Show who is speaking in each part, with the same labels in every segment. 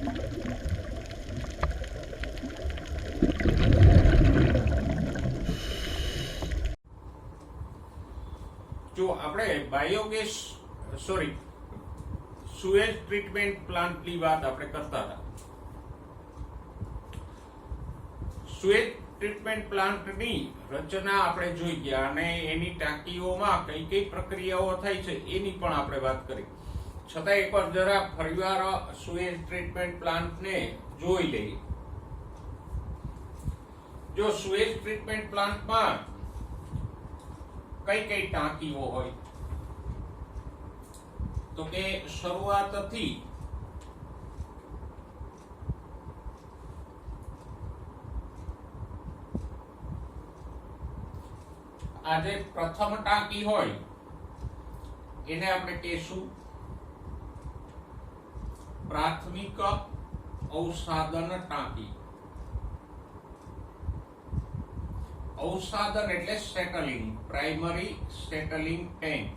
Speaker 1: જો આપણે biogas sewage treatment પ્લાન્ટની વાત આપણે કરતા હતા. સુએજ ટ્રીટમેન્ટ પ્લાન્ટની રચના આપણે જોઈ ગયા અને એની ટાંકીઓમાં કઈ કઈ પ્રક્રિયાઓ થાય છે એની પણ આપણે વાત કરી. છતાં એકવાર જરા ફરીવાર સુએજ ટ્રીટમેન્ટ પ્લાન્ટને જોઈ લઈએ. જો સુએજ ટ્રીટમેન્ટ પ્લાન્ટમાં કઈ કઈ ટાંકીઓ હોય તો કે શરૂઆતથી આ જે પ્રથમ ટાંકી હોય એને આપણે કહીશું પ્રાથમિક અવસાદન ટાંકી. અવસાદન એટલે સેટલિંગ, પ્રાઇમરી સેટલિંગ ટેન્ક.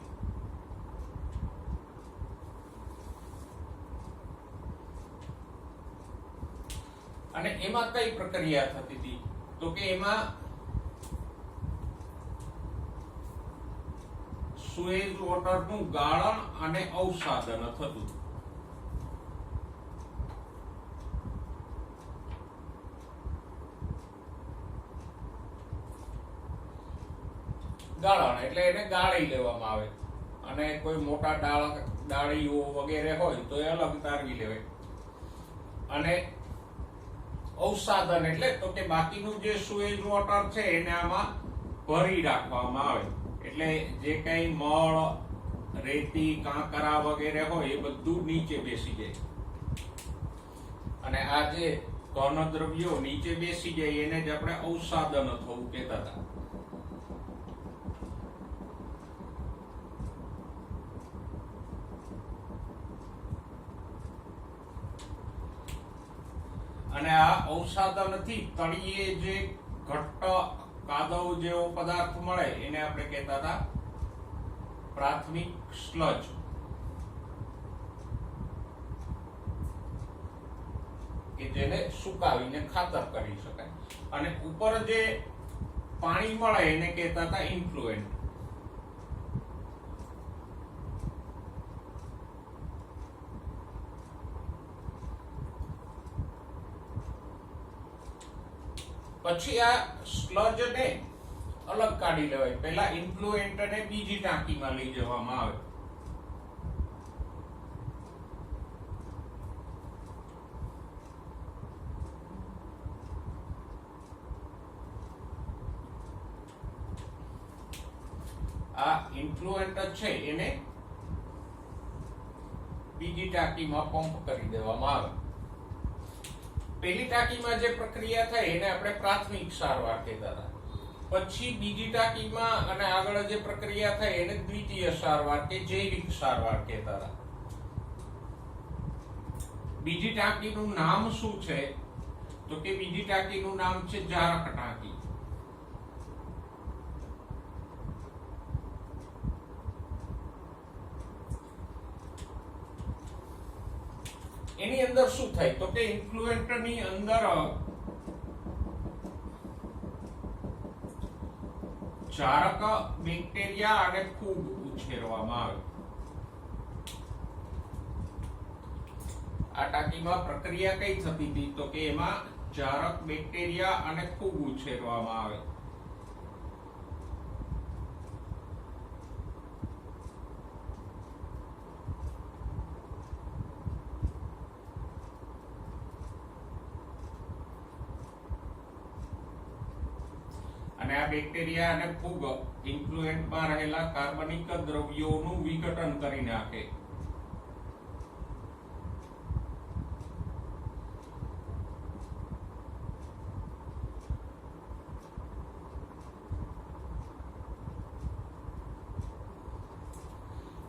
Speaker 1: અને એમાં કઈ પ્રક્રિયા થતી હતી તો કે એમાં સુએજ વોટરનું ગાળણ અને અવસાદન થતું. ગાળણ એટલે એને ગાળી લેવામાં આવે અને કોઈ મોટા ડાળીઓ વગેરે હોય તો એ અલગ તારવી લેવાય. અને અવસાદન એટલે તો કે બાકીનું જે સુએજ વોટર છે એને આમાં ભરી રાખવામાં આવે. એટલે જે કઈ મળ, રેતી, કાંકરા વગેરે હોય એ બધું નીચે બેસી જાય અને આ જે ઘન દ્રવ્યો નીચે બેસી જાય એને જ આપણે અવસાદન થવું કહેતા હતા. અને આ અવસાદનથી તળિયે જે ઘટ્ટ કાદવ જેવો પદાર્થ મળે એને આપણે કહેતા હતા પ્રાથમિક સ્લજ. કે જેને સુકાવીને ખાતર કરી શકાય. અને ઉપર જે પાણી મળે એને કહેતા હતા ઇન્ફ્લુએન્ટ. પછી આ સ્લજ ને અલગ કાઢી લેવાય. પહેલા ઇન્ફ્લુએન્ટ ને બીજી ટાંકીમાં લઈ જવામાં આવે. આ ઇન્ફ્લુએન્ટ છે એને બીજી ટાંકીમાં પંપ કરી દેવામાં આવે. પહેલી ટાંકીમાં જે પ્રક્રિયા થાય એને આપણે પ્રાથમિક સારવાર કહેતા હતા. પછી બીજી ટાંકીમાં અને આગળ જે પ્રક્રિયા થાય એને દ્વિતીય સારવાર કે જૈવિક સારવાર કહેતા હતા. બીજી ટાંકીનું નામ શું છે તો કે બીજી ટાંકીનું નામ છે જારક ટાંકી. એની અંદર શું થાય તો કે ઇન્ફ્લુએન્ટ ની અંદર જારક બેક્ટેરિયા અને ફૂગ ઉછેરવામાં આવે. આ ટાંકીમાં પ્રક્રિયા કઈ થતી હતી તો કે એમાં જારક બેક્ટેરિયા અને ફૂગ ઉછેરવામાં આવે. અને આ બેક્ટેરિયા અને ફૂગ ઇન્ફ્લુએન્ટમાં રહેલા કાર્બનિક દ્રવ્યોનું વિઘટન કરી નાખે.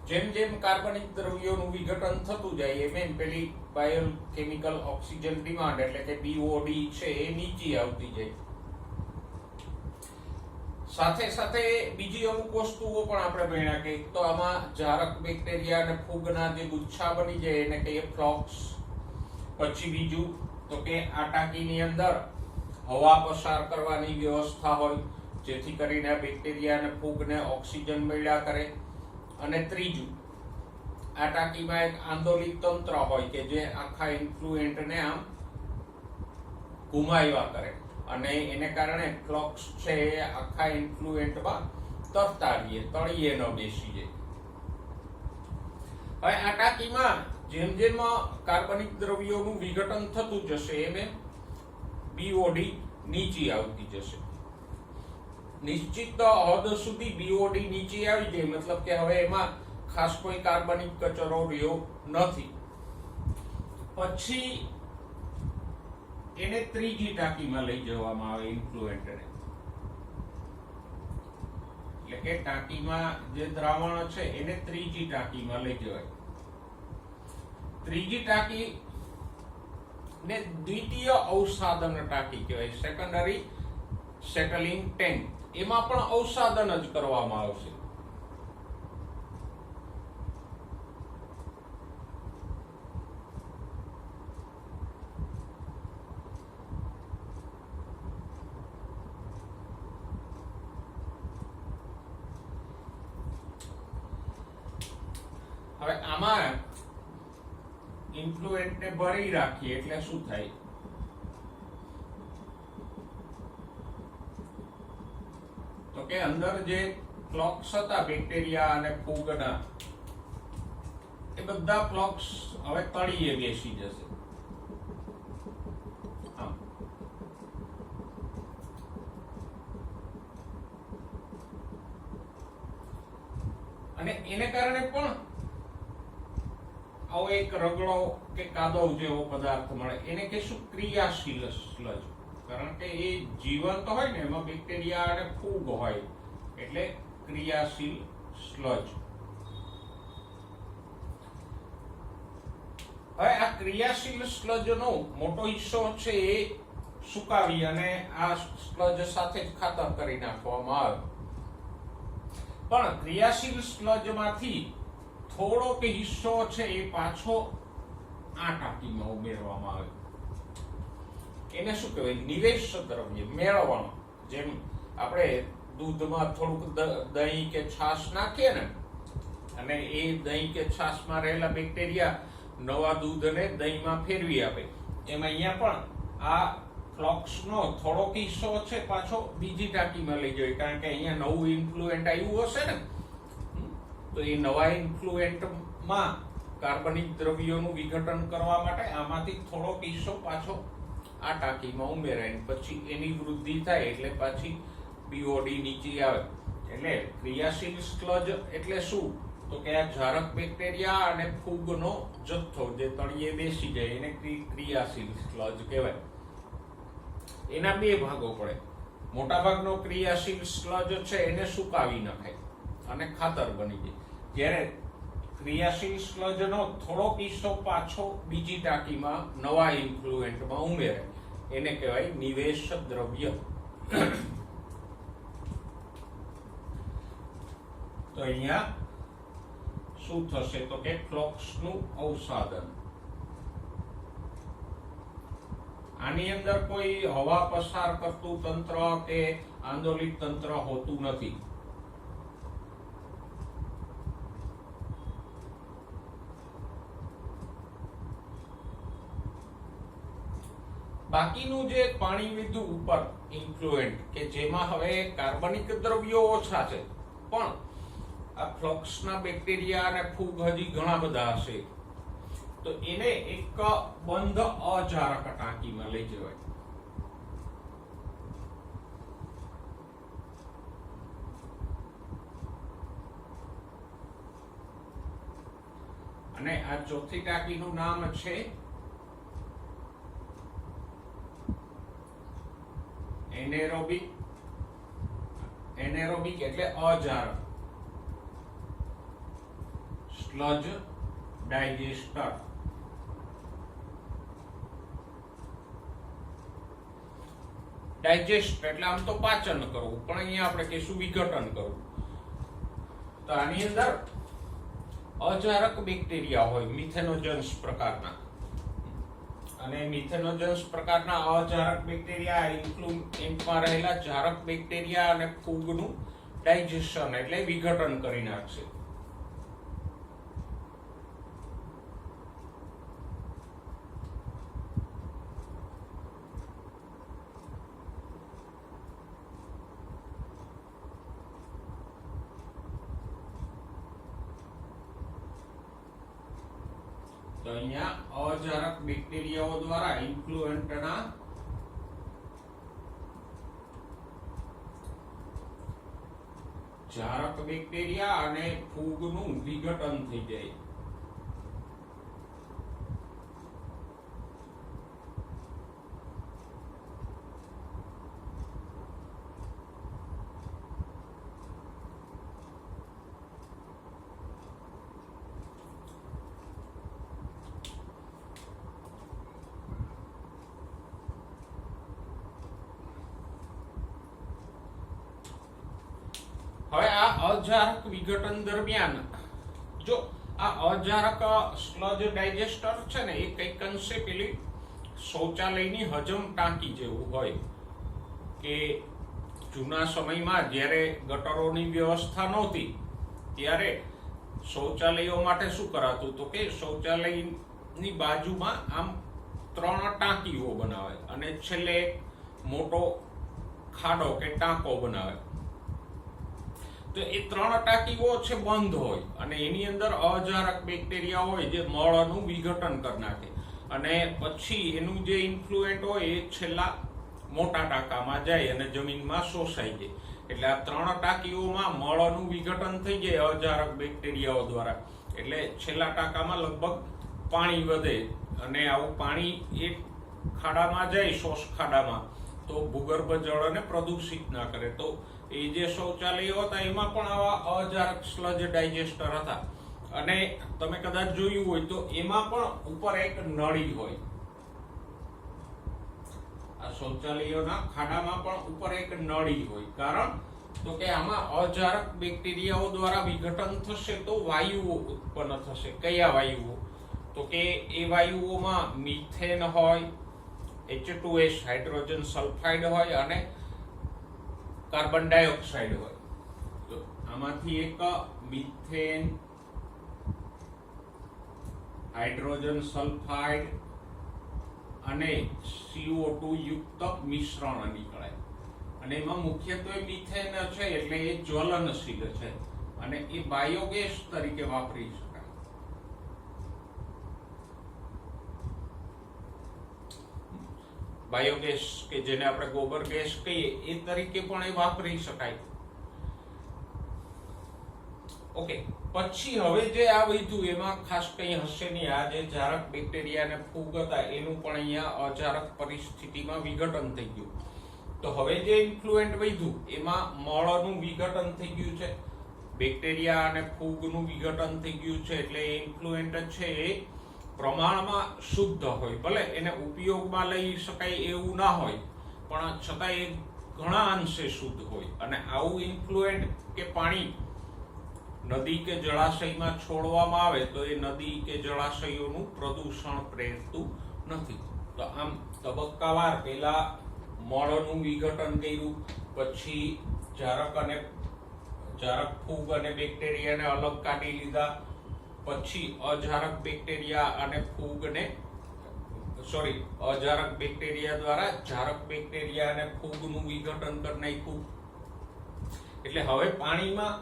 Speaker 1: જેમ જેમ કાર્બનિક દ્રવ્યોનું વિઘટન થતું જાય એમ પેલી બાયોકેમિકલ ઓક્સિજન ડિમાન્ડ એટલે કે BOD છે એ નીચે આવતી જાય. સાથે સાથે બીજી અમુક વસ્તુઓ પણ આપણે ભણ્યા કે તો આમાં જારક બેક્ટેરિયા અને ફૂગના જે ગુચ્છા બની જાય એને કહીએ ફ્લોક્સ. પછી બીજું તો કે આ ટાંકીની અંદર હવા પસાર કરવાની વ્યવસ્થા હોય, જેથી કરીને બેક્ટેરિયા અને ફૂગને ઓક્સિજન મળ્યા કરે. અને ત્રીજું, આ ટાંકીમાં એક આંદોલિત તંત્ર હોય કે જે આખા ઇન્ફ્લુએન્ટને આમ ઘુમાવ્યા કરે, અને એને કારણે ફ્લોક્સ છે એ આખા ઇન્ફ્લુએન્ટમાં તરતા રહીએ, તળિયે ન બેસી જાય. હવે આ ટાંકીમાં જેમ જેમ કાર્બનિક દ્રવ્યોનું વિઘટન થતું જશે એમ બીઓડી નીચે આવતી જશે. નિશ્ચિત હદ સુધી બીઓડી નીચે આવી જાય, મતલબ કે હવે એમાં ખાસ કોઈ કાર્બનિક કચરો રહ્યો નથી. પછી એને ત્રીજી ટાંકીમાં લઈ જવામાં આવે ઇન્ફ્લુએન્ટને. એટલે કે ટાંકીમાં જે દ્રાવણ છે એને ત્રીજી ટાંકીમાં લઈ જવાય. ત્રીજી ટાંકી ને દ્વિતીય અવસાદન ટાંકી કહેવાય, સેકન્ડરી સેટલિંગ ટેન્ક. એમાં પણ અવસાદન જ કરવામાં આવશે. હવે આમાં ઇન્ફ્લુએન્ટને ભરી રાખીએ એટલે શું થાય? તો કે અંદર જે ફ્લોક્સ હતા બેક્ટેરિયા અને ફૂગના, એ બધા ફ્લોક્સ હવે તળિયે બેસી જશે. અને એને કારણે પણ આવો એક રગડો કે કાદવ જેવો પદાર્થ મળે, એને કહેશું ક્રિયાશીલ સ્લજ. કારણ કે એ જીવંત હોય ને, એમાં બેક્ટેરિયા અને ફૂગ હોય, એટલે ક્રિયાશીલ સ્લજ. હવે આ ક્રિયાશીલ સ્લજનો મોટો હિસ્સો છે એ સુકાવી અને આ સ્લજ સાથે જ ખાતર કરી નાખવામાં આવે. પણ ક્રિયાશીલ સ્લજમાંથી થોડોક હિસ્સો છે એ પાછો આ ટાંકીમાં ઉમેરવામાં આવે. એને શું કહેવાય? નિવેશ દ્રવ્ય, મેળવણ. જેમ આપણે દૂધમાં થોડુંક દહીં કે છાશ નાખીએ ને, અને એ દહીં કે છાશમાં રહેલા બેક્ટેરિયા નવા દૂધને દહીંમાં ફેરવી આપે, એમ અહીંયા પણ આ ફ્લોક્સનો થોડોક હિસ્સો છે પાછો બીજી ટાંકીમાં લઈ જાય. કારણ કે અહીંયા નવું ઇન્ફ્લુએન્ટ આવ્યું હશે ને, તો એ નવા ઇન્ફ્લુએન્ટમાં કાર્બનિક દ્રવ્યોનું વિઘટન કરવા માટે આમાંથી થોડોક હિસ્સો પાછો આ ટાંકીમાં ઉમેરાય. પછી એની વૃદ્ધિ થાય એટલે પાછી બીઓડી નીચે આવે. એટલે ક્રિયાશીલ સ્લજ એટલે શું? તો કે આ ઝારક બેક્ટેરિયા અને ફૂગનો જથ્થો જે તળિયે બેસી જાય એને ક્રિયાશીલ સ્લજ કહેવાય. એના બે ભાગો પડે. મોટા ભાગનો ક્રિયાશીલ સ્લજ છે એને સુકાવી નખાય અને ખાતર બની જાય. જ્યારે ક્રિયાશીલ સ્લજનો થોડોક હિસ્સો પાછો બીજી ટાંકીમાં નવા ઇન્ફ્લુએન્ટમાં ઉમેરે, એને કહેવાય નિવેશ દ્રવ્ય. તો અહીંયા શું થશે? તો કે ફ્લોક્સનું અવસાદન. આની અંદર કોઈ હવા પસાર કરતું તંત્ર કે આંદોલિત તંત્ર હોતું નથી. બાકીનું જે પાણી વીધું ઉપર ઇન્ફ્લુએન્ટ કે જેમાં હવે કાર્બનિક દ્રવ્યો ઓછા છે, પણ આ ફ્લોક્સના બેક્ટેરિયા અને ફૂગ હજી ઘણા બધા હશે, તો એને એક બંધ અજારક ટાંકીમાં લઈ જવાય. અને આ ચોથી ટાંકીનું નામ છે એનેરોબિક. એનેરોબિક એટલે અજારક સ્લજ ડાયજેસ્ટર. ડાયજેસ્ટ એટલે આમ તો પાચન કરવું, પણ અહીંયા આપણે કહીશું વિઘટન કરવું. તો આની અંદર અજારક બેક્ટેરિયા હોય, મિથેનોજન્સ પ્રકારના, અને મિથેનોજન્સ પ્રકારના અજારક બેક્ટેરિયા ઇન્ફ્લુએન્ટમાં રહેલા જારક બેક્ટેરિયા અને ફૂગનું ડાયજેશન એટલે વિઘટન કરી નાખશે. તો અહીંયા અજારક બેક્ટેરિયાઓ દ્વારા ઇન્ફ્લુએન્ટના જારક બેક્ટેરિયા અને ફૂગનું વિઘટન થઈ જાય. હવે આ અજારક વિઘટન દરમિયાન જો આ અજારક સ્લજ ડાયજેસ્ટર છે ને એ કઈક અંશે પેલી શૌચાલયની હજમ ટાંકી જેવું હોય કે જૂના સમયમાં જ્યારે ગટરોની વ્યવસ્થા નહોતી ત્યારે શૌચાલયો માટે શું કરાતું તો કે શૌચાલયની બાજુમાં આમ 3 ટાંકીઓ બનાવે અને છેલ્લે મોટો ખાડો કે ટાંકો બનાવે. તો એ 3 ટાંકીઓ છે બંધ હોય અને એની અંદર અજારક બેક્ટેરિયા હોય જે મળનું વિઘટન કરી નાખે અને પછી એનું જે ઇન્ફ્લુએન્ટ હોય એ છેલ્લા મોટા ટાંકામાં જાય અને જમીનમાં શોષાઈ જાય. એટલે આ 3 ટાંકીઓમાં મળનું વિઘટન થઈ જાય અજારક બેક્ટેરિયાઓ દ્વારા. એટલે છેલ્લા ટાંકામાં લગભગ પાણી વધે અને આવું પાણી એક ખાડામાં જાય શોષ ખાડામાં તો ભૂગર્ભ જળને પ્રદૂષિત ના કરે. તો એ જે શૌચાલયો હતા એમાં પણ આવા અજારક સ્લજ ડાયજેસ્ટર હતા અને તમે કદાચ જોયું હોય તો એમાં પણ ઉપર એક નળી હોય. આ શૌચાલયોના ખાડામાં પણ ઉપર એક નળી હોય. કારણ તો કે આમાં અજારક બેક્ટેરિયાઓ દ્વારા વિઘટન થશે તો વાયુઓ ઉત્પન્ન થશે. કયા વાયુઓ તો કે એ વાયુઓમાં મિથેન હોય, H2S હાઇડ્રોજન સલ્ફાઇડ હોય અને કાર્બન ડાયોક્સાઇડ હોય. તો આમાંથી એક મિથેન હાઇડ્રોજન સલ્ફાઇડ અને CO2 યુક્ત મિશ્રણ નીકળે અને એમાં મુખ્યત્વે મિથેન છે એટલે એ જ્વલનશીલ છે અને એ બાયોગેસ તરીકે વાપરી શકાય. બાયોગેસ કે જેને આપણે ગોબર ગેસ કહીએ એ તરીકે પણ એ વાપરી શકાય. ઓકે, પછી હવે જે આ વધ્યું એમાં ખાસ કંઈ હશે નહીં. આ જે જારક બેક્ટેરિયા અને ફૂગ હતા એનું પણ અહીંયા અજારક પરિસ્થિતિમાં વિઘટન થઈ ગયું. તો હવે જે ઇન્ફ્લુએન્ટ વધ્યું એમાં મળનું વિઘટન થઈ ગયું છે, બેક્ટેરિયા અને ફૂગનું વિઘટન થઈ ગયું છે. એટલે એ ઇન્ફ્લુએન્ટ છે એ પ્રમાણમાં શુદ્ધ હોય, ભલે એને ઉપયોગમાં લઈ શકાય એવું ના હોય પણ છતાં એ ઘણા અંશે શુદ્ધ હોય. અને આવું ઇન્ફ્લુએન્ટ કે પાણી નદી કે જળાશયમાં છોડવામાં આવે તો એ નદી કે જળાશયોનું પ્રદૂષણ પ્રેરતું નથી. તો આમ તબક્કાવાર પહેલા મળનું વિઘટન કર્યું, પછી જારક ફૂગ અને બેક્ટેરિયાને અલગ કાઢી લીધા, પછી અજારક બેક્ટેરિયા અને અજારક બેક્ટેરિયા દ્વારા જારક બેક્ટેરિયા અને ફૂગનું વિઘટન કરી નાખ્યું. એટલે હવે પાણીમાં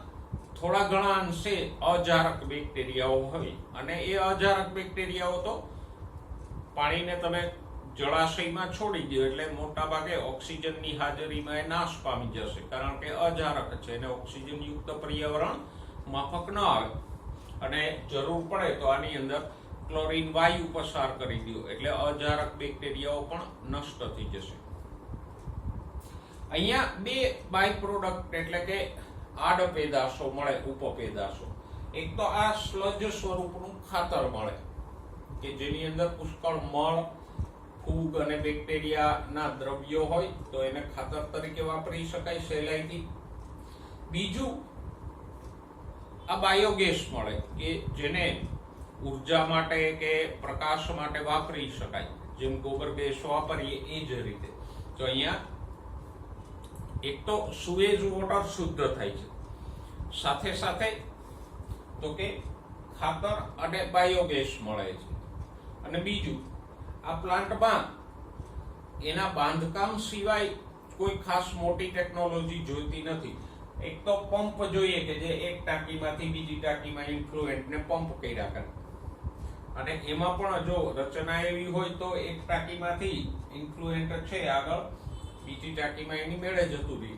Speaker 1: થોડા ઘણા અંશે અજારક બેક્ટેરિયાઓ હોય અને એ અજારક બેક્ટેરિયાઓ તો પાણીને તમે જળાશયમાં છોડી દો એટલે મોટા ભાગે ઓક્સિજનની હાજરીમાં એ નાશ પામી જશે, કારણ કે અજારક છે અને ઓક્સિજન યુક્ત પર્યાવરણ માફક ન આવે અને જરૂર પડે તો આની અંદર ક્લોરીન વાયુ પસાર કરી દો એટલે અજારક બેક્ટેરિયાઓ પણ નષ્ટ થઈ જશે. અહીંયા બે બાય પ્રોડક્ટ એટલે કે આડ પેદાશો મળે, ઉપપેદાશો. એક તો આ સ્લજ સ્વરૂપનું ખાતર મળે કે જેની અંદર પુષ્કળ મળ, ફૂગ અને બેક્ટેરિયાના દ્રવ્યો હોય તો એને ખાતર તરીકે વાપરી શકાય સહેલાઈથી. બીજું આ બાયોગેસ મળે કે જેને ઉર્જા માટે કે પ્રકાશ માટે વાપરી શકાય. જેમ ગોબર ગેસ વાપરીએ એ જ રીતે. તો અહીંયા એક તો સુએજ વોટર શુદ્ધ થાય છે, સાથે સાથે તો કે ખાતર અને બાયોગેસ મળે છે. અને બીજું, આ પ્લાન્ટમાં એના બાંધકામ સિવાય કોઈ ખાસ મોટી ટેકનોલોજી જોઈતી નથી. એક તો પંપ જોઈએ કે જે એક ટાંકીમાંથી બીજી ટાંકીમાં ઇન્ફ્લુએન્ટને પંપ કર્યા કરે, અને એમાં પણ જો રચના એવી હોય તો એક ટાંકીમાંથી ઇન્ફ્લુએન્ટ છે આગળ બીજી ટાંકીમાં એની મેળે જતું રહે.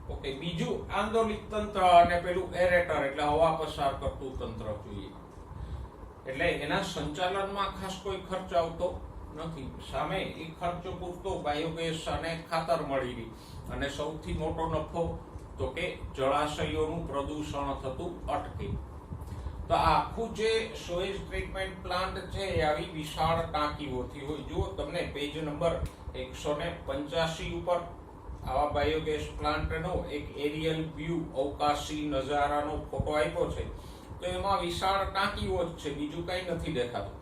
Speaker 1: ઓકે, બીજું આંદોલિત તંત્ર અને પેલું એરેટર એટલે હવા પસાર કરતું તંત્ર જોઈએ. એટલે એના સંચાલનમાં ખાસ કોઈ ખર્ચ આવતો નથી. સામે એ ખર્ચ પૂરતો બાયોગેસ અને ખાતર મળી રહી. અને સૌથી મોટો નફો તો કે જળાશયોનું પ્રદૂષણ થતું અટકે. તો આ આખું જે સુએજ ટ્રીટમેન્ટ પ્લાન્ટ છે એ આવી વિશાળ ટાંકીઓથી હોય. જુઓ, તમને પેજ નંબર 185 ઉપર આવા બાયોગેસ પ્લાન્ટનો એક એરિયલ વ્યૂ અવકાશી નજારાનો ફોટો આપ્યો છે. તો એમાં વિશાળ ટાંકીઓ જ છે, બીજું કઈ નથી દેખાતું.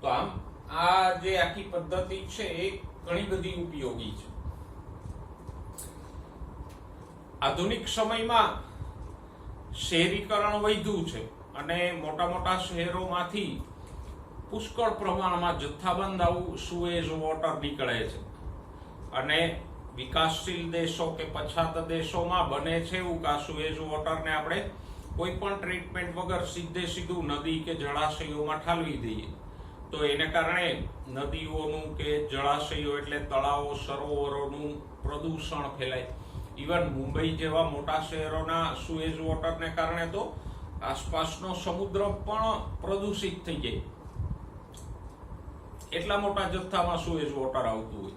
Speaker 1: તો આમ આ જે આખી પદ્ધતિ છે એ ઘણી બધી ઉપયોગી છે. આધુનિક સમયમાં શહેરીકરણ વધ્યું છે અને મોટા મોટા શહેરોમાંથી પુષ્કળ પ્રમાણમાં જથ્થાબંધ આવું સુએજ વોટર નીકળે છે. અને વિકાસશીલ દેશો કે પછાત દેશોમાં બને છે એવું કે સુએજ વોટરને આપણે કોઈ પણ ટ્રીટમેન્ટ વગર સીધું નદી કે જળાશયોમાં ઠાલવી દઈએ તો એને કારણે નદીઓનું કે જળાશયો એટલે તળાવો સરોવરોનું પ્રદૂષણ ફેલાય. ઇવન મુંબઈ જેવા મોટા શહેરોના સુએજ વોટરને કારણે તો આસપાસનો સમુદ્ર પણ પ્રદૂષિત થઈ જાય. એટલા મોટા જથ્થામાં સુએજ વોટર આવતું હોય.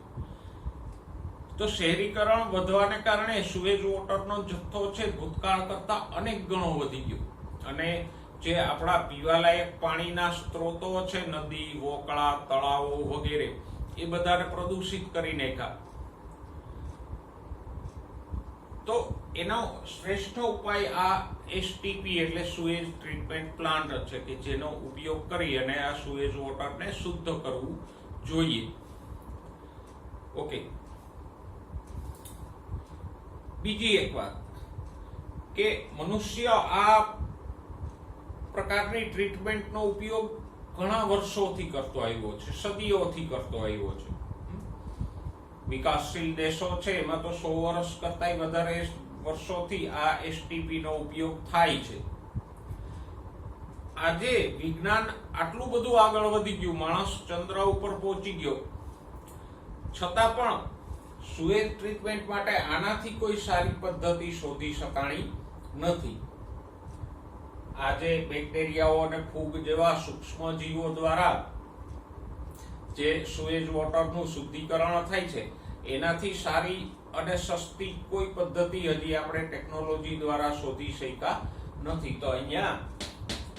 Speaker 1: તો શહેરીકરણ વધવાને કારણે સુએજ વોટરનો જથ્થો છે ભૂતકાળ કરતા અનેક ગણો વધી ગયો. અને જે આપણા પીવાલાયક પાણીના સ્ત્રોતો છે, નદી, વોકળા, તળાવો વગેરે, એ બધાને પ્રદૂષિત કરી નાખ્યા. તો એનો શ્રેષ્ઠ ઉપાય આ એસટીપી એટલે સુએજ ટ્રીટમેન્ટ પ્લાન્ટ છે કે જેનો ઉપયોગ કરી અને આ સુએજ વોટરને શુદ્ધ કરવું જોઈએ. ઓકે, બીજી એક વાત કે મનુષ્ય આ પ્રકારની ટ્રીટમેન્ટનો ઉપયોગ ઘણા વર્ષોથી કરતો આવ્યો છે, સદીઓથી કરતો આવ્યો છે. વિકાસશીલ દેશો છે એમાં તો 100 વર્ષ કરતાંય વધારે વર્ષોથી આ એસટીપી નો ઉપયોગ થાય છે. આજે વિજ્ઞાન આટલું બધું આગળ વધી ગયું, માણસ ચંદ્ર ઉપર પહોંચી ગયો, છતાં પણ સુએજ ટ્રીટમેન્ટ માટે આનાથી કોઈ સારી પદ્ધતિ શોધી શકાણી નથી. આજે બેક્ટેરિયાઓ અને ફૂગ જેવા સૂક્ષ્મ જીવો દ્વારા જે સુએજ વોટરનું શુદ્ધિકરણ થાય છે એનાથી સારી અને સસ્તી કોઈ પદ્ધતિ હજી આપણે ટેકનોલોજી દ્વારા શોધી શક્યા નથી. તો અહીંયા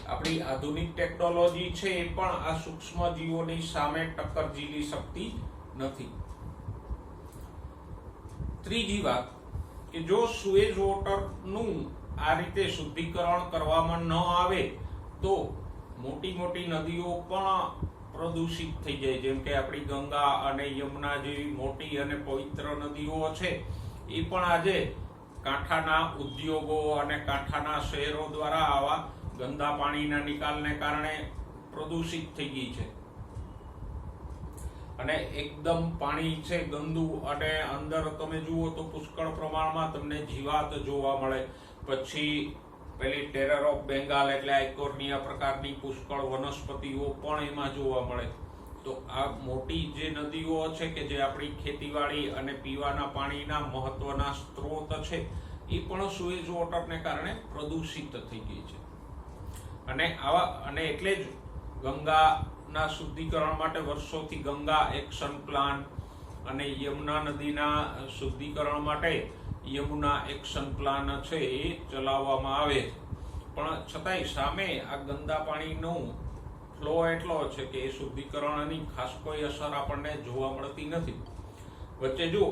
Speaker 1: આપણી આધુનિક ટેકનોલોજી છે એ પણ આ સૂક્ષ્મ જીવોની સામે ટક્કર ઝીલી શકતી નથી. ત્રીજી વાત કે જો સુએજ વોટરનું આ રીતે શુદ્ધિકરણ કરવામાં ન આવે તો મોટી મોટી નદીઓ પણ પ્રદૂષિત થઈ જાય. જેમ કે આપણી ગંગા અને યમુના જેવી મોટી અને પવિત્ર નદીઓ છે એ પણ આજે કાંઠાના ઉદ્યોગો અને કાંઠાના શહેરો દ્વારા આવા ગંદા પાણીના નિકાલને કારણે પ્રદૂષિત થઈ ગઈ છે. અને એકદમ પાણી છે ગંદુ, અને અંદર તમે જુઓ તો પુષ્કળ પ્રમાણમાં તમને જીવાત જોવા મળે. પછી પેલી ટેરર ઓફ બેંગાલ એટલે આઇકોર્નિયા પ્રકારની પુષ્કળ વનસ્પતિઓ પણ એમાં જોવા મળે. તો આ મોટી જે નદીઓ છે કે જે આપણી ખેતીવાડી અને પીવાના પાણીના મહત્વના સ્ત્રોત છે એ પણ સુએજ વોટરને કારણે પ્રદૂષિત થઈ ગઈ છે. અને એટલે જ ગંગાના શુદ્ધિકરણ માટે વર્ષોથી ગંગા એક્શન પ્લાન અને યમુના નદીના શુદ્ધિકરણ માટે યમુના એક્શન પ્લાન છે એ ચલાવવામાં આવે છે. પણ છતાંય સામે આ ગંદા પાણીનો ફ્લો એટલો છે કે એ શુદ્ધિકરણની ખાસ કોઈ અસર આપણને જોવા મળતી નથી. વચ્ચે જો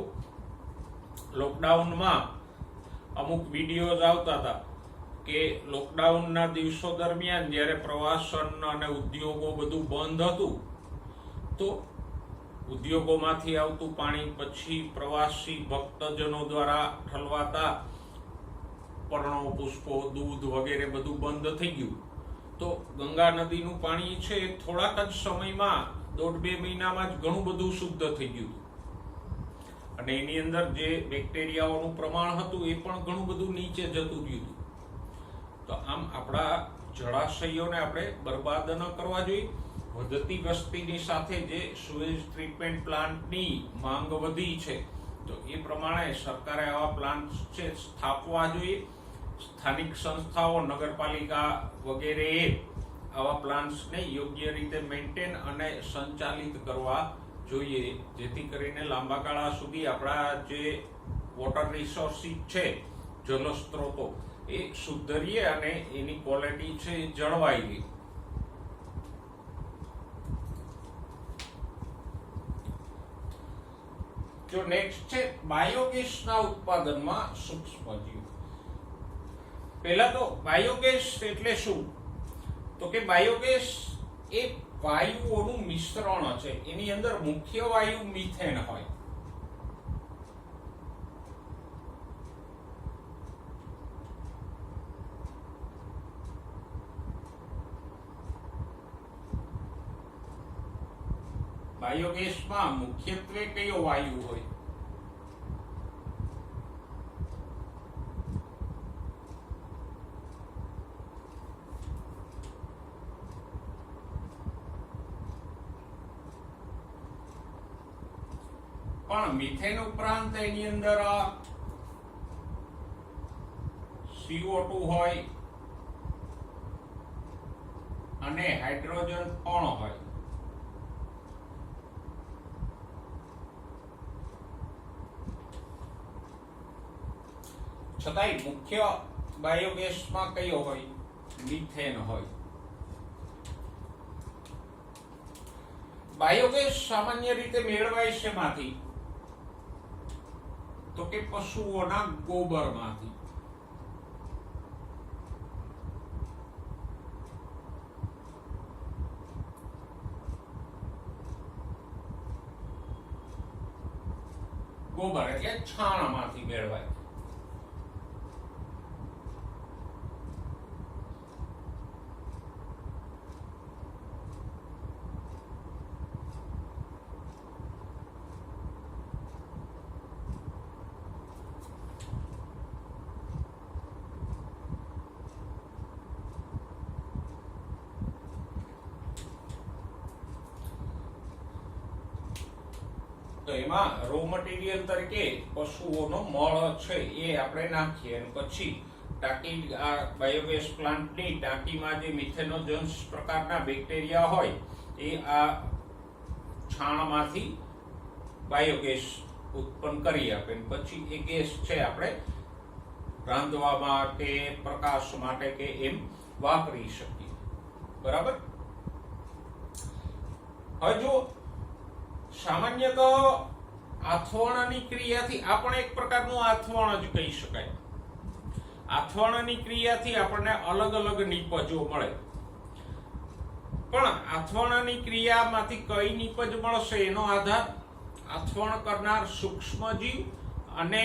Speaker 1: લોકડાઉનમાં અમુક વિડીયોઝ આવતા હતા કે લોકડાઉનના દિવસો દરમિયાન જ્યારે પ્રવાસન અને ઉદ્યોગો બધું બંધ હતું તો ઉદ્યોગોમાંથી આવતું પાણી, પછી પ્રવાસી ભક્તજનો દ્વારા ઠલવાતા પર્ણો, પુષ્પો, દૂધ વગેરે બધું બંધ થઈ ગયું. તો ગંગા નદીનું પાણી છે એ થોડાક જ સમયમાં 1.5-2 મહિનામાં જ ઘણું બધું શુદ્ધ થઈ ગયું અને એની અંદર જે બેક્ટેરિયાઓનું પ્રમાણ હતું એ પણ ઘણું બધું નીચે જતું રહ્યું. તો આમ આપણા જળાશયોને આપણે બરબાદ ન કરવા જોઈએ. વધતી વસ્તીની સાથે જે સુએજ ટ્રીટમેન્ટ પ્લાન્ટની માંગ વધી છે, તો એ પ્રમાણે સરકારે આવા પ્લાન્ટ છે સ્થાપવા જોઈએ. સ્થાનિક સંસ્થાઓ, નગરપાલિકા વગેરે આવા પ્લાન્ટ્સને યોગ્ય રીતે મેન્ટેન અને સંચાલિત કરવા જોઈએ, જેથી કરીને લાંબા ગાળા સુધી આપણા જે વોટર રિસોર્સિસ છે, જળ સ્ત્રોતો, એ શુદ્ધ રહે અને એની ક્વોલિટી છે એ જળવાઈ રહે. જો નેક્સ્ટ છે બાયોગેસના ઉત્પાદનમાં સૂક્ષ્મજીવ. પહેલા તો બાયોગેસ એટલે શું? તો કે બાયોગેસ એ વાયુઓનું મિશ્રણ છે. એની અંદર મુખ્ય વાયુ મિથેન હોય. બાયોગેસમાં મુખ્યત્વે કયો વાયુ હોય? પણ મિથેન ઉપરાંત એની અંદર CO2 હોય અને હાઇડ્રોજન પણ હોય. છતાંય મુખ્ય બાયોગેસમાં કયો હોય? મિથેન હોય. બાયોગેસ સામાન્ય રીતે મેળવાય છે માંથી? તો કે પશુઓના ગોબરમાંથી. ગોબર એટલે છાણમાંથી મેળવાય. તો એમાં રો મટીરિયલ તરીકે પશુઓનો મળ છે એ આપણે નાખીએ અને પછી ટાંકી, આ બાયોગેસ પ્લાન્ટની ટાંકીમાં જે મિથેનોજન્સ પ્રકારના બેક્ટેરિયા હોય એ આ છાણમાંથી બાયોગેસ ઉત્પન્ન કરી આપે. પછી એ ગેસ છે આપણે રાંધવામાં કે પ્રકાશ માટે કે એમ વાપરી શકીએ. બરાબર. હવે જો સામાન્યત આથવણની ક્રિયાથી આ પણ એક પ્રકારનું આથવણ જ કહી શકાય. આથવણની ક્રિયાથી આપણને અલગ અલગ નીપજો મળે. પણ આથવણની ક્રિયામાંથી કઈ નીપજ મળશે એનો આધાર આથવણ કરનાર સૂક્ષ્મજીવ અને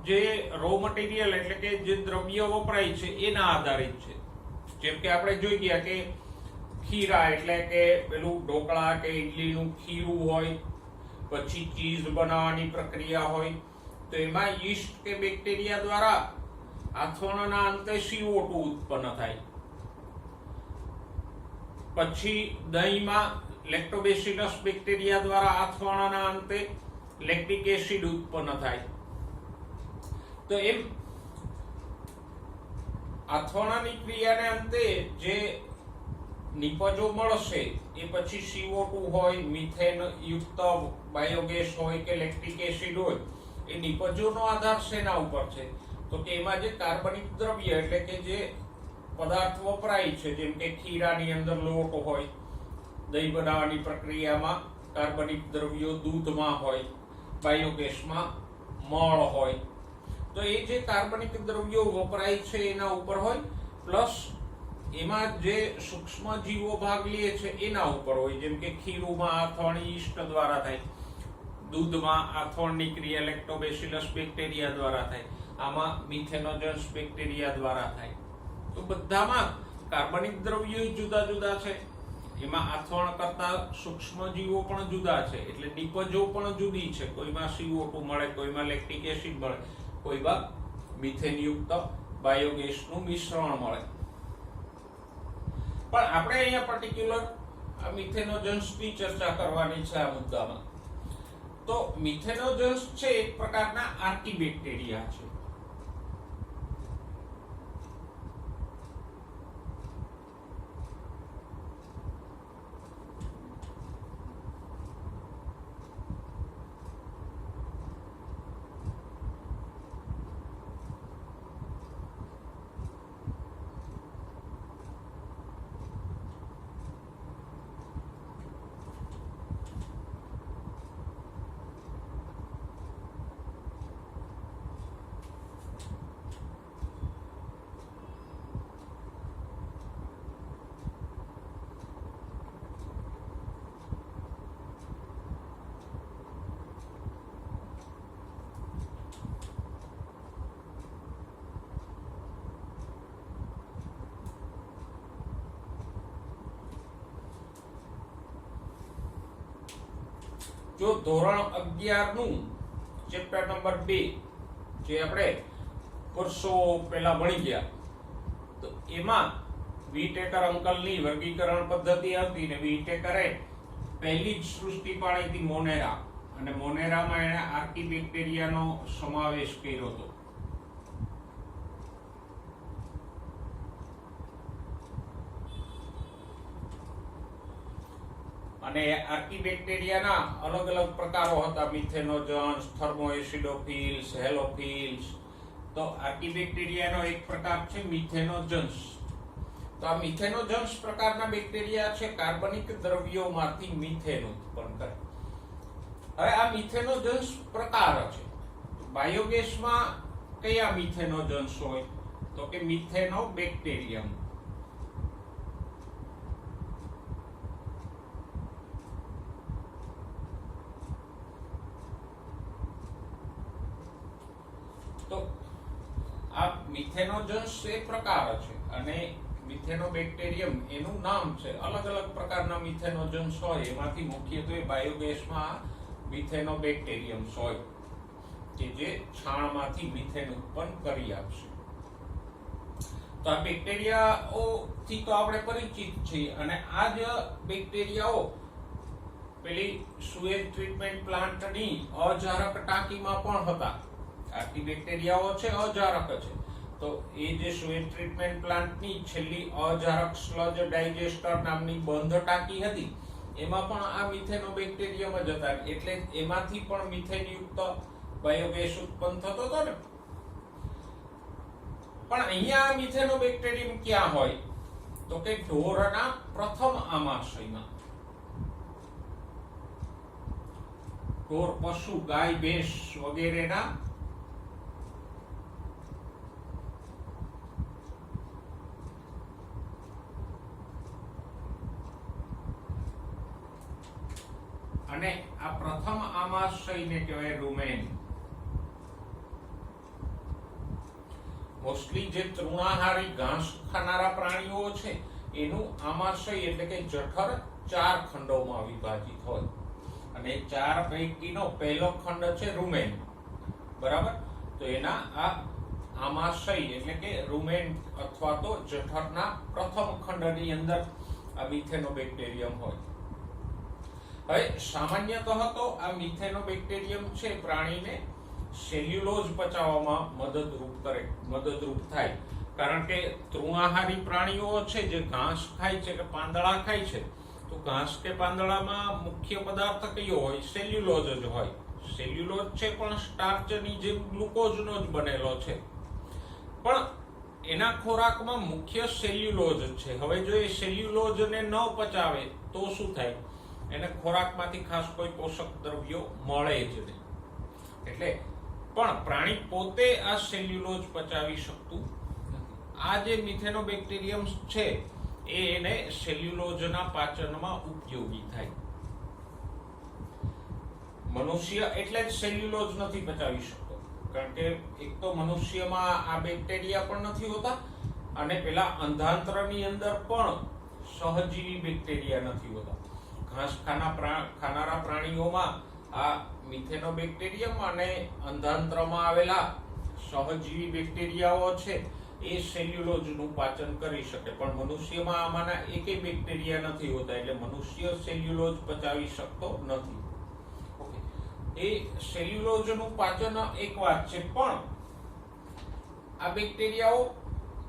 Speaker 1: જે રો મટીરિયલ એટલે કે જે દ્રવ્ય વપરાય છે એના આધારિત છે. જેમ કે આપણે જોઈ ગયા કે ખીરા એટલે કે પેલું ઢોકળા કે ઇડલીનું ખીરું હોય, પછી ચીઝ બનાવવાની પ્રક્રિયા હોય, તો એમાં યીસ્ટ કે બેક્ટેરિયા દ્વારા આથવણના અંતે CO2 ઉત્પન્ન થાય. પછી દહીંમાં લેક્ટોબેસિલસ બેક્ટેરિયા દ્વારા આથવણના અંતે લેક્ટિક એસિડ ઉત્પન્ન થાય. તો એમ આથવણની ક્રિયાને અંતે જે નીપજો મળશે એ પછી CO2 હોય, મિથેન યુક્ત બાયોગેસ હોય કે લેક્ટિક એસિડ હોય, એ નીપજોનો આધાર શેના ઉપર છે? તો કે એમાં જે કાર્બનિક દ્રવ્ય એટલે કે જે પદાર્થ વપરાય છે, જેમ કે ખીરાની અંદર લોટ હોય, દહીં બનાવવાની પ્રક્રિયામાં કાર્બનિક દ્રવ્યો દૂધમાં હોય, બાયોગેસમાં મળ હોય, તો એ જે કાર્બનિક દ્રવ્યો વપરાય છે એના ઉપર હોય, પ્લસ એમાં જે સૂક્ષ્મ જીવો ભાગ લે છે એના ઉપર હોય, જેમ કે ખીરુમાં આથવણ ઈસ્ટ દ્વારા થાય, દૂધમાં આથવણની ક્રિયા લેક્ટોબેસિલસ બેક્ટેરિયા દ્વારા થાય, આમાં મિથેનોજન્સ બેક્ટેરિયા દ્વારા થાય. તો બધામાં કાર્બનિક દ્રવ્યો જુદા જુદા છે, એમાં આથવણ કરતા સૂક્ષ્મ જીવો પણ જુદા છે, એટલે નિપજો પણ જુદી છે. કોઈમાં CO2 મળે, કોઈમાં લેક્ટિક એસિડ મળે, કોઈમાં મિથેનયુક્ત બાયોગેસનું મિશ્રણ મળે. પણ આપણે અહીંયા પર્ટિક્યુલર આ મિથેનોજન્સની ચર્ચા કરવાની છે આ મુદ્દામાં. તો મિથેનોજન્સ છે એક પ્રકારના આર્કીબેક્ટેરિયા છે. જો ધોરણ 11 નું ચેપ્ટર નંબર 2 જે આપણે વર્ષો પહેલા ભણી ગયા, તો એમાં વીટેકર અંકલની વર્ગીકરણ પદ્ધતિ હતી ને વીટેકરે પહેલી જ સૃષ્ટિ પાડી હતી મોનેરા, અને મોનેરામાં એણે આર્કીબેક્ટેરિયાનો સમાવેશ કર્યો હતો. અને આર્કીબેક્ટેરિયાના અલગ અલગ પ્રકારો હતા, મિથેનોજન્સ, થર્મોએસિડોફિલ્સ, હેલોફિલ્સ. તો આર્કીબેક્ટેરિયાનો એક પ્રકાર છે મિથેનોજન્સ. તો આ મિથેનોજન્સ પ્રકારના બેક્ટેરિયા છે કાર્બનિક દ્રવ્યોમાંથી મિથેન ઉત્પન્ન કરે. હવે આ મિથેનોજન્સ પ્રકાર છે. બાયોગેસમાં કયા મિથેનોજન્સ હોય? તો કે મિથેનોબેક્ટેરિયમ. તો આ મિથેનોજન્સ એક પ્રકાર છે, અને મિથેનોબેક્ટેરિયમ એનું નામ છે. અલગ અલગ પ્રકારના મિથેનોજન્સ હોય, એમાંથી મુખ્યત્વે બાયોગેસમાં મિથેનોબેક્ટેરિયમ્સ હોય કે જે છાણમાંથી મિથેન ઉત્પન્ન કરી આપશે. તો આ બેક્ટેરિયાઓથી તો આપણે પરિચિત છીએ, અને આ જ બેક્ટેરિયાઓ પેલી સુએજ ટ્રીટમેન્ટ પ્લાન્ટની અજારક ટાંકીમાં પણ હતા. આર્કીબેક્ટેરિયાઓ છે અજારક છે, તો એ જે સુએજ ટ્રીટમેન્ટ પ્લાન્ટની છેલ્લી અજારક સ્લજ ડાયજેસ્ટર નામની બંધ ટાંકી હતી, એમાં પણ આ મિથેનોબેક્ટેરિયમ જ હતા. એટલે એમાંથી પણ મિથેનયુક્ત બાયોગેસ ઉત્પન્ન થતો હતો ને. પણ અહીંયા મિથેનોબેક્ટેરિયમ ક્યાં હોય? તો કે ઢોરના પ્રથમ આમાશયમાં. ઢોર, પશુ, ગાય, ભેંસ વગેરેના અને આ પ્રથમ આમાશયને કહેવાય રૂમેન. મોસ્ટલી જે તૃણાહારી ઘાસ ખાનારા પ્રાણીઓ છે એનું આમાશય એટલે કે જઠર 4 ખંડોમાં વિભાજિત હોય, અને 4 પૈકીનો પહેલો ખંડ છે રૂમેન. બરાબર? તો એના આ આમાશય એટલે કે રૂમેન અથવા તો જઠરના પ્રથમ ખંડની અંદર આ મિથેનોબેક્ટેરિયમ હોય. હવે સામાન્યતઃ તો આ મિથેનોબેક્ટેરિયમ છે પ્રાણીને સેલ્યુલોઝ પચાવવામાં મદદરૂપ થાય. કારણ કે તૃણાહારી પ્રાણીઓ છે જે ઘાસ ખાય છે કે પાંદડા ખાય છે, તો ઘાસ કે પાંદડામાં મુખ્ય પદાર્થ કયો હોય? સેલ્યુલોઝ જ હોય. સેલ્યુલોઝ છે પણ સ્ટાર્ચની જેમ ગ્લુકોઝનો જ બનેલો છે, પણ એના ખોરાકમાં મુખ્ય સેલ્યુલોઝ છે. હવે જો એ સેલ્યુલોઝને ન પચાવે તો શું થાય? એને ખોરાકમાંથી ખાસ કોઈ પોષક દ્રવ્યો મળે જ નહીં. એટલે પણ પ્રાણી પોતે આ સેલ્યુલોઝ પચાવી શકતું નથી. આ જે મિથેનોબેક્ટેરિયમ છે એને સેલ્યુલોઝના પાચનમાં ઉપયોગી થાય. મનુષ્ય એટલે જ સેલ્યુલોઝ નથી પચાવી શકતો, કારણ કે એક તો મનુષ્યમાં આ બેક્ટેરિયા પણ નથી હોતા અને પેલા અંધાંતરની અંદર પણ સહજીવી બેક્ટેરિયા નથી હોતા. ઘાસ ખાનારા પ્રાણીઓમાં આ મિથેનોબેક્ટેરિયમ અને અંધાંતરમાં આવેલા સહજીવી બેક્ટેરિયાઓ છે એ સેલ્યુલોઝનું પાચન કરી શકે, પણ મનુષ્યમાં આમાંના એકેય બેક્ટેરિયા નથી હોતા, એટલે મનુષ્ય સેલ્યુલોઝ પચાવી શકતો નથી. એ સેલ્યુલોઝનું પાચન એક વાત છે, પણ આ બેક્ટેરિયાઓ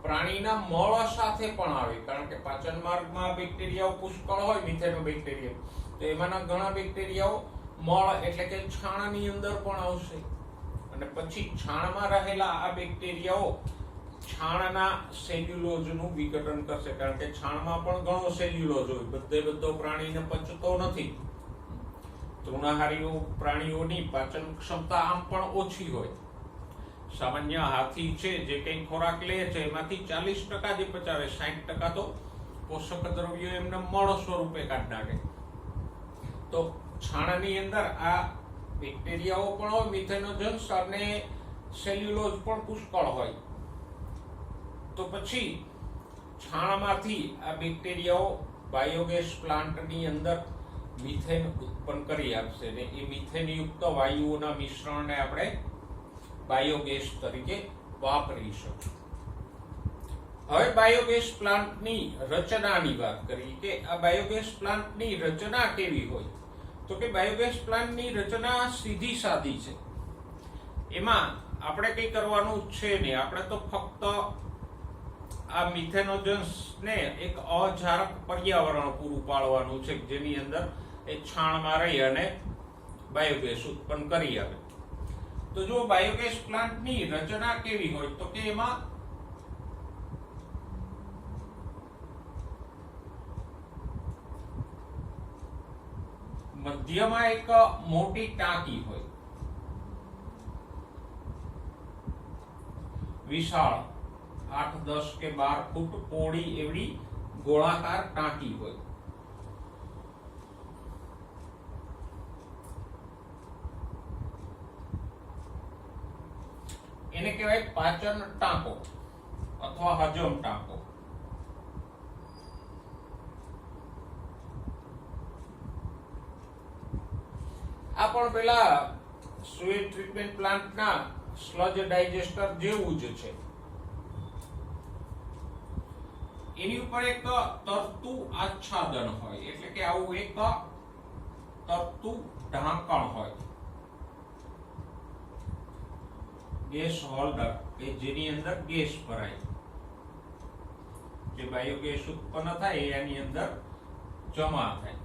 Speaker 1: પ્રાણીના મળ સાથે પણ આવે, કારણ કે પાચન માર્ગમાં બેક્ટેરિયાઓ પુષ્કળ હોય મિથેનોબેક્ટેરિયમ, તો એમાંના ઘણા બેક્ટેરિયાઓ મળ એટલે કે છાણની અંદર પણ આવશે અને પછી છાણમાં રહેલા આ બેક્ટેરિયાઓ છાણના સેલ્યુલોઝનું વિઘટન કરશે, કારણ કે છાણમાં પણ ઘણો સેલ્યુલોઝ હોય, બધો પ્રાણીને પચતો નથી. તૃણાહારી પ્રાણીઓની પાચન ક્ષમતા આમ પણ ઓછી હોય. સામાન્ય હાથી છે જે કંઈ ખોરાક લે છે એમાંથી 40% જે પચાવે, 60% તો પોષક દ્રવ્યો એમને મળ સ્વરૂપે કાઢી નાખે. તો છાણની અંદર આ બેક્ટેરિયાઓ પણ હોય, મિથેનોજન્સ અને સેલ્યુલોઝ પણ પુષ્કળ હોય. તો પછી છાણમાંથી આ બેક્ટેરિયાઓ બાયોગેસ પ્લાન્ટની અંદર મિથેન ઉત્પન્ન કરી આપશે ને એ મિથેન યુક્ત વાયુઓના મિશ્રણને આપણે બાયોગેસ તરીકે વાપરી શકીએ. હવે બાયોગેસ પ્લાન્ટની રચનાની વાત કરી કે આ બાયોગેસ પ્લાન્ટની રચના કેવી હોય, તો કે બાયોગેસ પ્લાન્ટની રચના સીધી સાદી છે. એમાં આપણે કંઈ કરવાનું છે નહીં, આપણે તો ફક્ત આ મિથેનોજન્સને એક અજારક પર્યાવરણ પૂરું પાડવાનું છે, જેની અંદર એ છાણમાં રહી અને બાયોગેસ ઉત્પન્ન કરી આવે. તો જો બાયોગેસ પ્લાન્ટની રચના કેવી હોય, તો કે એમાં મધ્યમાં એક મોટી ટાંકી હોય, વિશાળ 8, 10 કે 12 ફૂટ પહોળી એવડી ગોળાકાર ટાંકી હોય. એને કહેવાય પાચન ટાંકો અથવા હજમ ટાંકો. આ પણ પેલા સુએજ ટ્રીટમેન્ટ પ્લાન્ટના સ્લજ ડાયજેસ્ટર જેવું જ છે. એની ઉપર એક તરતું આચ્છાદન હોય, એટલે કે આવું એક તરતું ઢાંકણ હોય, ગેસ હોલ્ડર, કે જેની અંદર ગેસ ભરાય, જે બાયોગેસ ઉત્પન્ન થાય એની અંદર જમા થાય.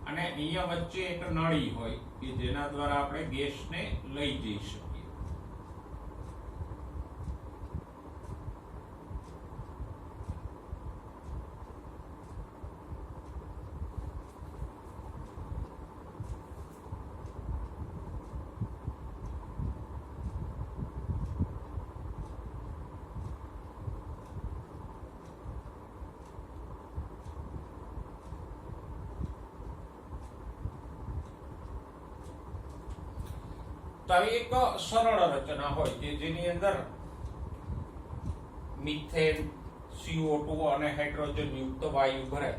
Speaker 1: અને અહીંયા વચ્ચે એક નળી હોય કે જેના દ્વારા આપણે ગેસને લઈ જઈ શકીએ. તો આવી એક સરળ રચના હોય કે જેની અંદર મિથેન, CO2 અને હાઇડ્રોજન યુક્ત વાયુ ભરાય.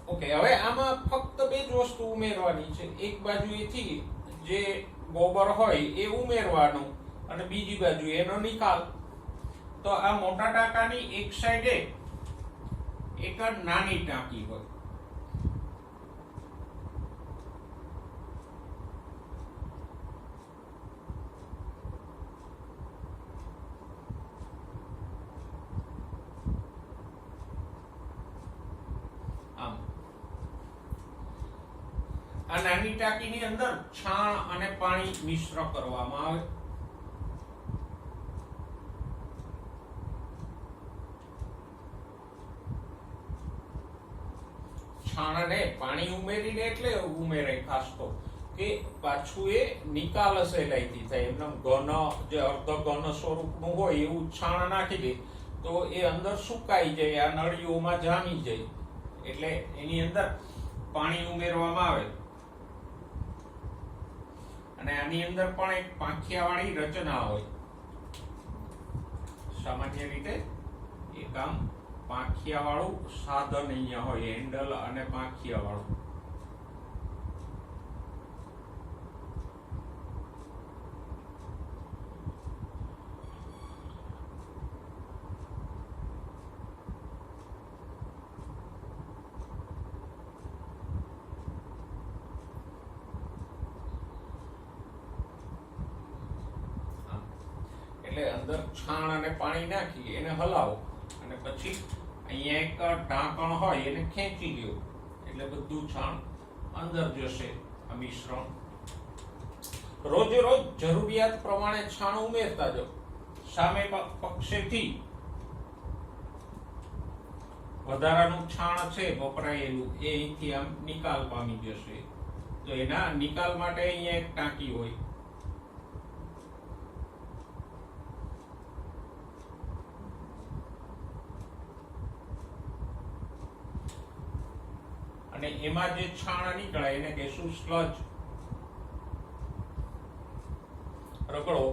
Speaker 1: ઓકે, હવે આમાં ફક્ત બે જ વસ્તુ ઉમેરવાની છે. એક બાજુએથી જે ગોબર હોય એ ઉમેરવાનું અને બીજી બાજુ એનો નિકાલ. તો આ મોટા ટાંકાની એક સાઈડે એક નાની ટાંકી હોય. આ નાની ટાંકીની અંદર છાણ અને પાણી મિશ્ર કરવામાં આવે. છાણને પાણી ઉમેરીને એટલે ઉમેરાય ખાસ તો કે પાછું એ નિકાલ સહેલાઈથી થાય. એમને ઘન જે અર્ધ ઘન સ્વરૂપનું હોય એવું છાણ નાખી દે તો એ અંદર સુકાઈ જાય, આ નળીઓમાં જામી જાય. એટલે એની અંદર પાણી ઉમેરવામાં આવે અને આની અંદર પણ એક પાંખિયાવાળી રચના હોય. સામાન્ય રીતે એક આમ પાંખિયાવાળું સાધન અહીંયા હોય, હેન્ડલ અને પાંખિયાવાળું. એટલે અંદર છાણ અને પાણી નાખી એને હલાવો અને પછી અહીંયા એક ઢાંકણ હોય એને ખેંચી લ્યો એટલે બધું છાણ અંદર જશે. આ મિશ્રણ રોજે રોજ જરૂરિયાત પ્રમાણે છાણ ઉમેરતા જાઓ. સામે પક્ષેથી વધારાનું છાણ છે વપરાયેલું એ અહીંથી આમ નિકાલ પામી જશે. તો એના નિકાલ માટે અહીંયા એક ટાંકી હોય. અને એમાં જે છાણ નીકળે એને કહેશું સ્લજ, રગડો,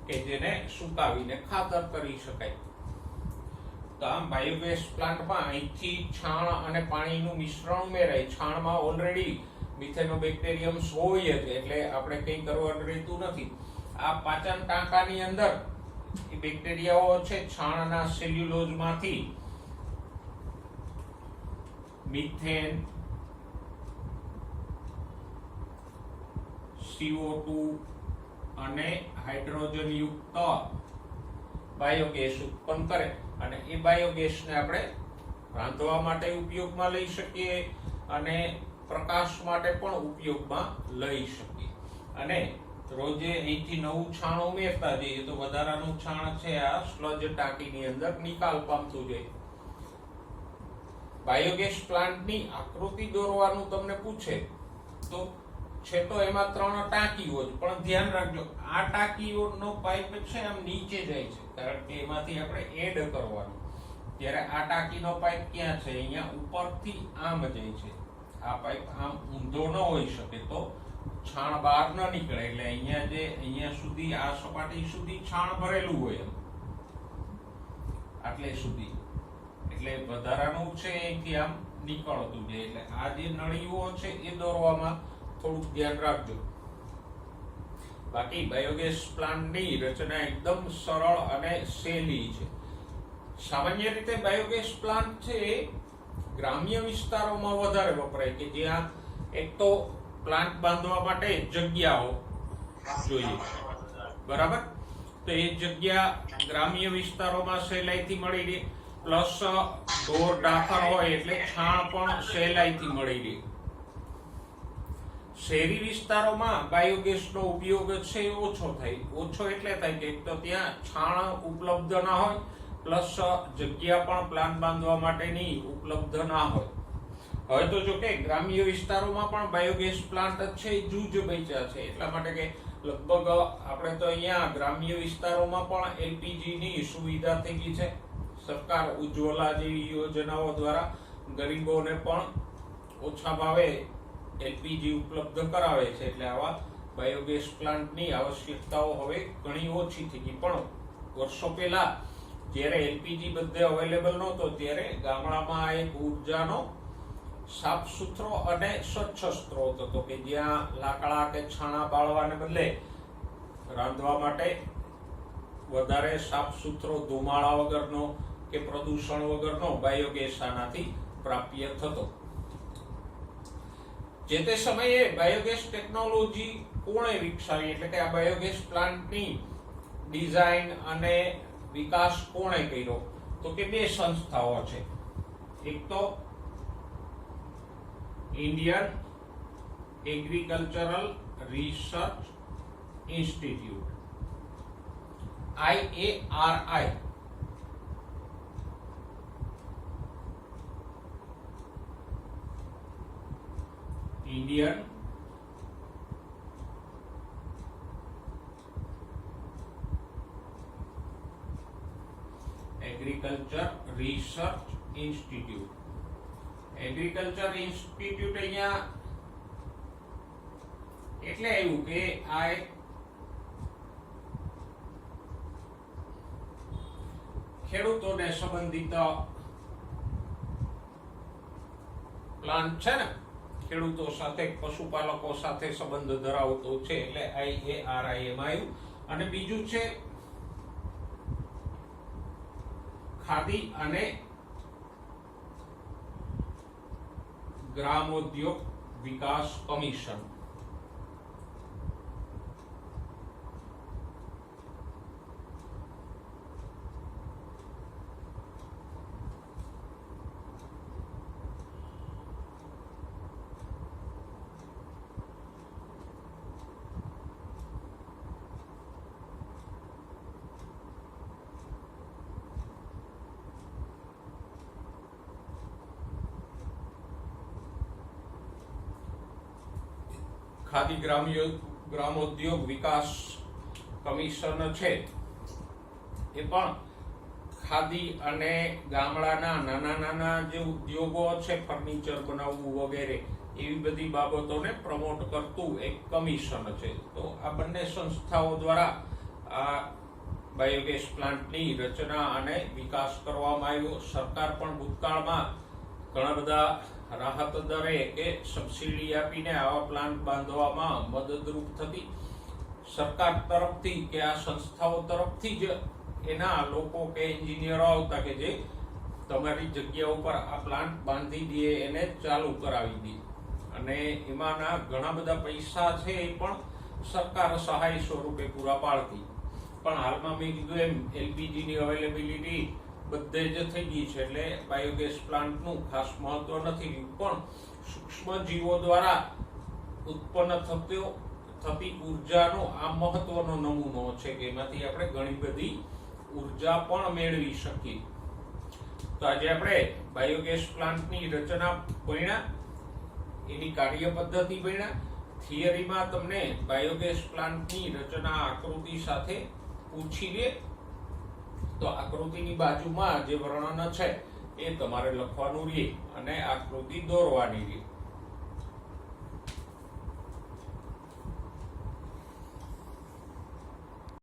Speaker 1: કે જેને સુકાવીને ખાતર કરી શકાય. તો આમ બાયોગેસ પ્લાન્ટમાં અહીંથી છાણ અને પાણીનું મિશ્રણ ઉમેરાય. છાણમાં ઓલરેડી મિથેનોબેક્ટેરિયમ્સ હોય જ એટલે આપણે કંઈ કરવાનું રહેતું નથી. આ પાચન ટાંકાની અંદર એ બેક્ટેરિયાઓ છે છાણના સેલ્યુલોઝમાંથી મિથેન, CO2 અને હાઇડ્રોજન યુક્ત બાયોગેસ ઉત્પન્ન કરે અને એ બાયોગેસને આપણે રાંધવા માટે ઉપયોગમાં લઈ શકીએ અને પ્રકાશ માટે પણ ઉપયોગમાં લઈ શકીએ. અને રોજે અહીંથી નવું છાણ ઉમેરતા જઈએ તો વધારાનું છાણ છે આ સ્લજ ટાંકીની અંદર નિકાલ પામતું જાય. બાયોગેસ પ્લાન્ટની આકૃતિ દોરવાનું તમને પૂછે તો છે તો એમાં 3 ટાંકીઓ જ, પણ ધ્યાન રાખજો આ ટાંકીઓનો પાઇપ છે આમ નીચે જાય છે કારણ કે એમાંથી આપણે એડ કરવાનું. ત્યારે આ ટાંકીનો પાઇપ ક્યાં છે? અહીંયા ઉપરથી આમ જાય છે. આ પાઇપ આમ ઊંધો ન હોઈ શકે તો છાણ બહાર ન નીકળે. એટલે અહીંયા સુધી આ સપાટી સુધી છાણ ભરેલું હોય એમ આટલે સુધી. એટલે વધારાનું છે અહીંથી આમ નીકળતું જાય. એટલે આ જે નળીઓ છે એ દોરવામાં થોડુંક ધ્યાન રાખજો. બાકી બાયોગેસ પ્લાન્ટની રચના એકદમ સરળ અને સહેલી છે. સામાન્ય રીતે બાયોગેસ પ્લાન્ટ છે ગ્રામ્ય વિસ્તારોમાં વધારે વપરાય કે જ્યાં એક તો પ્લાન્ટ બાંધવા માટે જગ્યાઓ જોઈએ, બરાબર? તો એ જગ્યા ગ્રામ્ય વિસ્તારોમાં સહેલાઈથી મળી રહે, પ્લસ ઢોર ઢાંકર હોય એટલે છાણ પણ સહેલાઈથી મળી રહે. શહેરી વિસ્તારોમાં બાયોગેસનો ઉપયોગ છે એ ઓછો થાય. ઓછો એટલે થાય કે એક તો ત્યાં છાણ ઉપલબ્ધ ના હોય, પ્લસ જગ્યા પણ પ્લાન્ટ બાંધવા માટેની ઉપલબ્ધ ના હોય. હવે તો જો કે ગ્રામ્ય વિસ્તારોમાં પણ બાયોગેસ પ્લાન્ટ છે જૂજ બચ્યા છે. એટલા માટે કે લગભગ આપણે તો અહીંયા ગ્રામ્ય વિસ્તારોમાં પણ એલપીજી ની સુવિધા થઈ ગઈ છે. સરકાર ઉજ્જવલા જેવી યોજનાઓ દ્વારા ગરીબોને પણ ઓછા ભાવે એલપીજી ઉપલબ્ધ કરાવે છે. એટલે આવા બાયોગેસ પ્લાન્ટની આવશ્યકતાઓ હવે ઘણી ઓછી થઈ ગઈ. પણ વર્ષો પહેલા જ્યારે એલપીજી બધે અવેલેબલ નહોતો ત્યારે ગામડામાં એક ઉર્જાનો સાફ સુથરો અને સ્વચ્છ સ્ત્રોત હતો કે જ્યાં લાકડા કે છાણા બાળવાને બદલે રાંધવા માટે વધારે સાફ સુથરો ધુમાડા વગરનો કે પ્રદૂષણ વગરનો બાયોગેસ આનાથી પ્રાપ્ય થતો. જે તે સમયે બાયોગેસ ટેકનોલોજી કોણે વિકસાવી એટલે કે આ બાયોગેસ પ્લાન્ટની ડિઝાઇન અને વિકાસ કોણે કર્યો? તો કે 2 સંસ્થાઓ છે. એક તો Indian agricultural research institute IARI, Indian agriculture research institute. Agriculture institute અહીંયા એટલે એવું કે આ એક ખેડૂતોને સંબંધિત પ્લાન્ટ છે ને, ખેડૂતો સાથે પશુપાલકો સાથે સંબંધ ધરાવતો છે એટલે IARI એમાં આવ્યું. અને બીજું છે ખાદી અને ગ્રામોદ્યોગ વિકાસ કમિશન. ખાદી ગ્રામોદ્યોગ વિકાસ કમિશન છે એ પણ ખાદી અને ગામડાના નાના નાના જે ઉદ્યોગો છે, ફર્નિચર બનાવવું વગેરે એવી બધી બાબતોને પ્રમોટ કરતું એક કમિશન છે. તો આ બંને સંસ્થાઓ દ્વારા આ બાયોગેસ પ્લાન્ટની રચના અને વિકાસ કરવામાં આવ્યો. સરકાર પણ ભૂતકાળમાં ઘણા બધા રાહત દરે કે સબસિડી આપીને આવા પ્લાન્ટ બાંધવામાં મદદરૂપ થતી. સરકાર તરફથી કે આ સંસ્થાઓ તરફથી જ એના લોકો કે એન્જિનિયરો આવતા કે જે તમારી જગ્યા ઉપર આ પ્લાન્ટ બાંધી દે, એને ચાલુ કરાવી દે. અને એમાંના ઘણા બધા પૈસા છે એ પણ સરકાર સહાય સ્વરૂપે પૂરા પાડતી. પણ હાલમાં મેં કીધું એમ LPGની અવેલેબિલિટી બધે જ થઈ ગઈ છે એટલે બાયોગેસ પ્લાન્ટનું ખાસ મહત્વ નથી રહ્યું. પણ સૂક્ષ્મ જીવો દ્વારા ઉત્પન્ન થતી ઉર્જાનો આ મહત્વનો નમૂનો છે કે એમાંથી આપણે ઘણી બધી ઉર્જા પણ મેળવી શકીએ. તો આજે આપણે બાયોગેસ પ્લાન્ટની રચના ભણ્યા, એની કાર્ય પદ્ધતિ ભણ્યા. થિયરીમાં તમને બાયોગેસ પ્લાન્ટની રચના આકૃતિ સાથે પૂછી લે તો આકૃતિની બાજુમાં જે વર્ણન છે એ તમારે લખવાનું રહે અને આકૃતિ દોરવાની રહે.